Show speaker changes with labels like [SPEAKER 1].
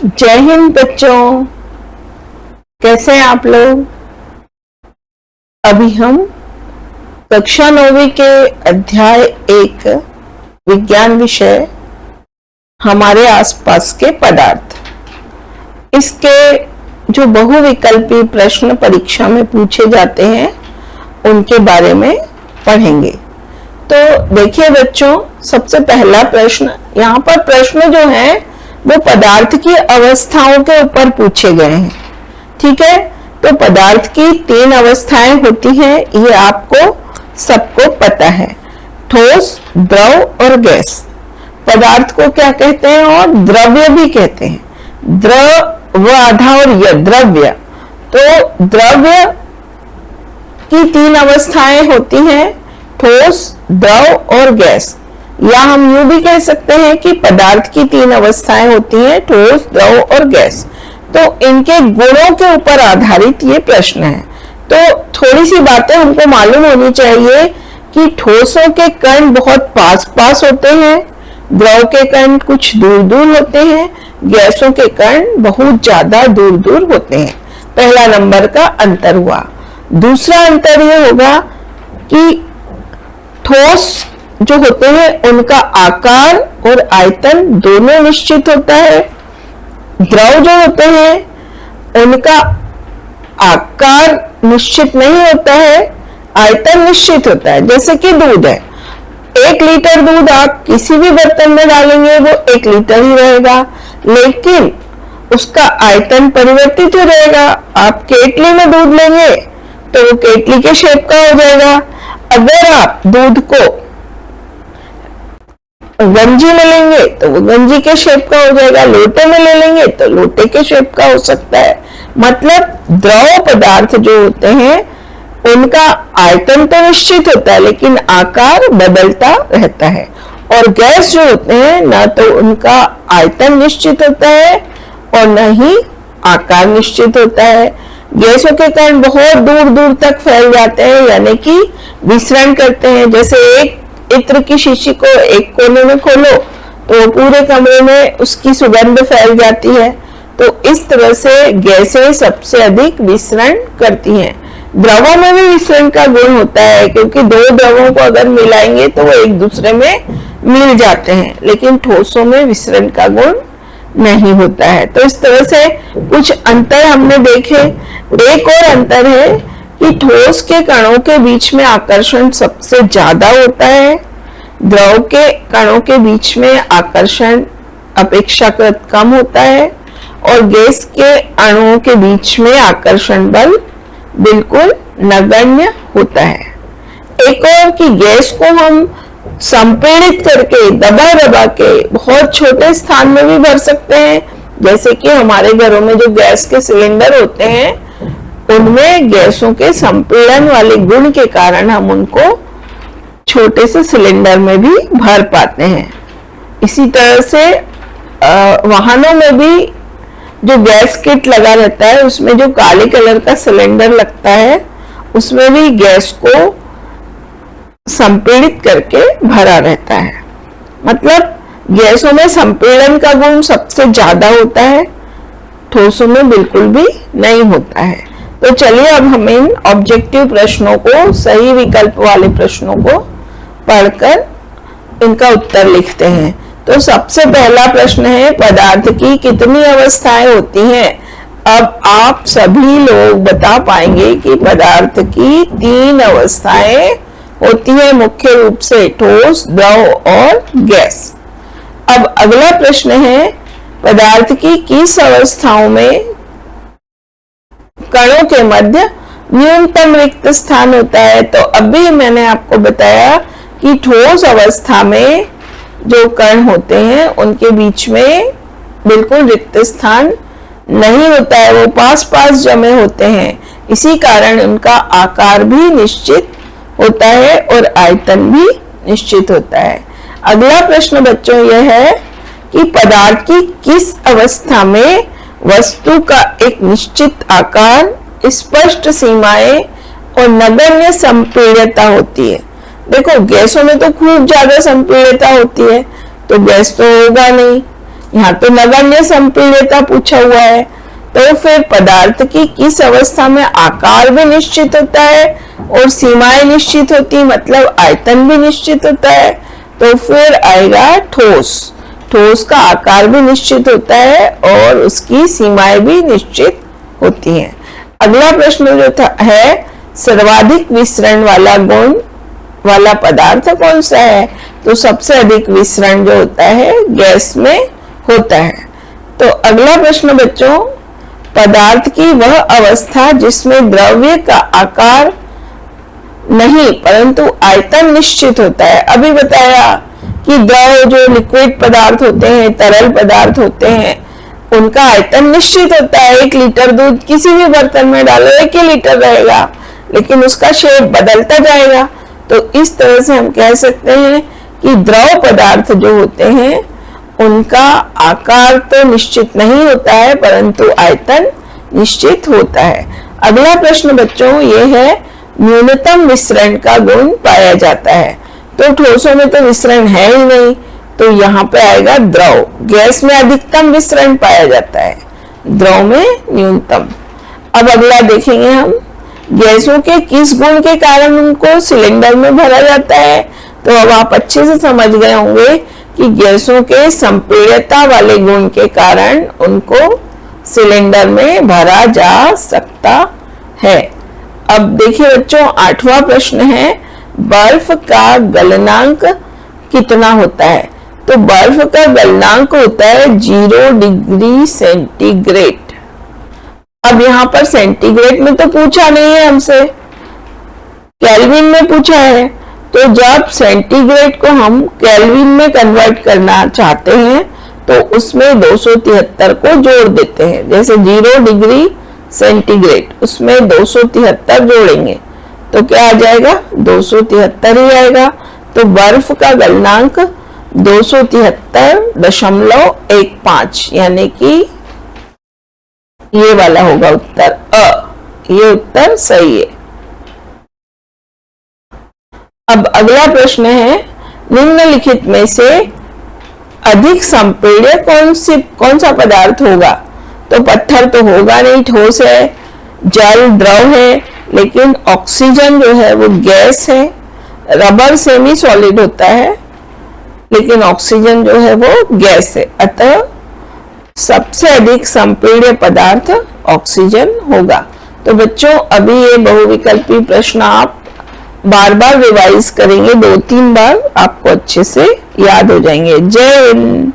[SPEAKER 1] जय हिंद बच्चों, कैसे हैं आप लोग। अभी हम कक्षा 9वीं के अध्याय 1 विज्ञान विषय हमारे आसपास के पदार्थ, इसके जो बहुविकल्पी प्रश्न परीक्षा में पूछे जाते हैं उनके बारे में पढ़ेंगे। तो देखिए बच्चों, सबसे पहला प्रश्न, यहाँ पर प्रश्न जो है वो पदार्थ की अवस्थाओं के ऊपर पूछे गए हैं। ठीक है, तो पदार्थ की 3 अवस्थाएं होती हैं, ये आपको सबको पता है, ठोस, द्रव और गैस। पदार्थ को क्या कहते हैं और द्रव्य भी कहते हैं। द्रव आधा और य द्रव्य। तो द्रव्य की 3 अवस्थाएं होती हैं, ठोस, द्रव और गैस। या हम यूं भी कह सकते हैं कि पदार्थ की 3 अवस्थाएं होती हैं, ठोस, द्रव और गैस। तो इनके गुणों के ऊपर आधारित ये प्रश्न है। तो थोड़ी सी बातें हमको मालूम होनी चाहिए कि ठोसों के कण बहुत पास पास होते हैं, द्रव के कण कुछ दूर दूर होते हैं, गैसों के कण बहुत ज्यादा दूर दूर होते हैं। पहला नंबर का अंतर हुआ। दूसरा अंतर ये होगा कि ठोस जो होते हैं उनका आकार और आयतन दोनों निश्चित होता है। द्रव जो होते हैं उनका आकार निश्चित नहीं होता है, आयतन निश्चित होता है। जैसे कि दूध है, 1 लीटर दूध आप किसी भी बर्तन में डालेंगे वो 1 लीटर ही रहेगा, लेकिन उसका आयतन परिवर्तित हो रहेगा। आप केतली में दूध लेंगे तो वो केतली के शेप का हो जाएगा। अगर आप दूध को गंजी में लेंगे तो वो गंजी के शेप का हो जाएगा, लोटे में ले लेंगे तो लोटे के शेप का हो सकता है। मतलब द्रव पदार्थ जो होते हैं उनका आयतन तो निश्चित होता है लेकिन आकार बदलता रहता है। और गैस जो होते हैं ना तो उनका आयतन निश्चित होता है और न ही आकार निश्चित होता है। गैसों के कण बहुत दूर दूर तक फैल जाते हैं, यानी कि विसरण करते हैं। जैसे एक इत्र की शीशी को एक कोने में खोलो तो पूरे कमरे में उसकी सुगंध फैल जाती है। तो इस तरह से गैसें सबसे अधिक विसरण करती हैं। द्रवों में भी विसरण का गुण होता है, क्योंकि 2 द्रवों को अगर मिलाएंगे तो वो एक दूसरे में मिल जाते हैं, लेकिन ठोसों में विसरण का गुण नहीं होता है। तो इस तरह से कुछ अंतर हमने देखे। एक और अंतर है कि ठोस के कणों के बीच में आकर्षण सबसे ज्यादा होता है, द्रव के कणों के बीच में आकर्षण अपेक्षाकृत कम होता है, और गैस के अणुओं के बीच में आकर्षण बल बिल्कुल नगण्य होता है। एक और कि गैस को हम संपीड़ित करके दबा दबा के बहुत छोटे स्थान में भी भर सकते हैं। जैसे कि हमारे घरों में जो गैस के सिलेंडर होते हैं उनमें गैसों के संपीड़न वाले गुण के कारण हम उनको छोटे से सिलेंडर में भी भर पाते हैं। इसी तरह से वाहनों में भी जो गैस किट लगा रहता है उसमें जो काले कलर का सिलेंडर लगता है उसमें भी गैस को संपीड़ित करके भरा रहता है। मतलब गैसों में संपीड़न का गुण सबसे ज्यादा होता है, ठोसों में बिल्कुल भी नहीं होता है। तो चलिए अब हम इन ऑब्जेक्टिव प्रश्नों को, सही विकल्प वाले प्रश्नों को पढ़कर इनका उत्तर लिखते हैं। तो सबसे पहला प्रश्न है, पदार्थ की कितनी अवस्थाएं होती हैं। अब आप सभी लोग बता पाएंगे कि पदार्थ की 3 अवस्थाएं होती है, मुख्य रूप से ठोस, द्रव और गैस। अब अगला प्रश्न है, पदार्थ की किस अवस्थाओं में कणों के मध्य न्यूनतम रिक्त स्थान होता है। तो अभी मैंने आपको बताया कि ठोस अवस्था में जो कण होते हैं उनके बीच में बिल्कुल रिक्त स्थान नहीं होता है, वो पास पास जमे होते हैं। इसी कारण उनका आकार भी निश्चित होता है और आयतन भी निश्चित होता है। अगला प्रश्न बच्चों यह है कि पदार्थ की किस अवस्था में वस्तु का एक निश्चित आकार, स्पष्ट सीमाएं और नगण्य संपीड्यता होती है। देखो गैसों में तो खूब ज्यादा संपीड्यता होती है, तो गैस तो होगा नहीं। यहाँ तो नगण्य संपीड्यता पूछा हुआ है। तो फिर पदार्थ की किस अवस्था में आकार भी निश्चित होता है और सीमाएं निश्चित होती, मतलब आयतन भी निश्चित होता है। तो फिर आएगा ठोस। ठोस का आकार भी निश्चित होता है और उसकी सीमाएं भी निश्चित होती हैं। अगला प्रश्न जो है, सर्वाधिक विसरण वाला गुण वाला पदार्थ कौन सा है? तो सबसे अधिक विसरण जो होता है गैस में होता है। तो अगला प्रश्न बच्चों, पदार्थ की वह अवस्था जिसमें द्रव्य का आकार नहीं परंतु आयतन निश्चित होता है। अभी बताया कि द्रव जो लिक्विड पदार्थ होते हैं, तरल पदार्थ होते हैं, उनका आयतन निश्चित होता है। 1 लीटर दूध किसी भी बर्तन में डालो 1 ही लीटर रहेगा, लेकिन उसका शेप बदलता जाएगा। तो इस तरह से हम कह सकते हैं कि द्रव पदार्थ जो होते हैं उनका आकार तो निश्चित नहीं होता है परंतु आयतन निश्चित होता है। अगला प्रश्न बच्चों ये है, न्यूनतम विसरण का गुण पाया जाता है। तो ठोसों में तो विसरण है ही नहीं, तो यहाँ पे आएगा द्रव। गैस में अधिकतम विसरण पाया जाता है, द्रव में न्यूनतम। अब अगला देखेंगे हम, गैसों के किस गुण के कारण उनको सिलेंडर में भरा जाता है? तो अब आप अच्छे से समझ गए होंगे कि गैसों के संपीड्यता वाले गुण के कारण उनको सिलेंडर में भरा जा सकता है। अब देखिए बच्चों, 8वां प्रश्न है, बर्फ का गलनांक कितना होता है? तो बर्फ का गलनांक होता है 0 डिग्री सेंटीग्रेड। अब यहाँ पर सेंटीग्रेड में तो पूछा नहीं है हमसे, केल्विन में पूछा है। तो जब सेंटीग्रेड को हम केल्विन में कन्वर्ट करना चाहते हैं तो उसमें 273 को जोड़ देते हैं। जैसे 0 डिग्री सेंटीग्रेड, उसमें 273 जोड़ेंगे तो क्या आ जाएगा? 273 ही आएगा। तो बर्फ का गलनांक 273.15, यानी कि ये वाला होगा उत्तर अ। ये उत्तर सही है। अब अगला प्रश्न है, निम्नलिखित में से अधिक संपीड्य कौन सा पदार्थ होगा? तो पत्थर तो होगा नहीं, ठोस है। जल द्रव है, लेकिन ऑक्सीजन जो है वो गैस है। रबर सेमी सॉलिड होता है, लेकिन ऑक्सीजन जो है वो गैस है। अतः सबसे अधिक संपीड्य पदार्थ ऑक्सीजन होगा। तो बच्चों अभी ये बहुविकल्पी प्रश्न आप बार बार रिवाइज करेंगे, 2-3 बार, आपको अच्छे से याद हो जाएंगे। जय हिंद।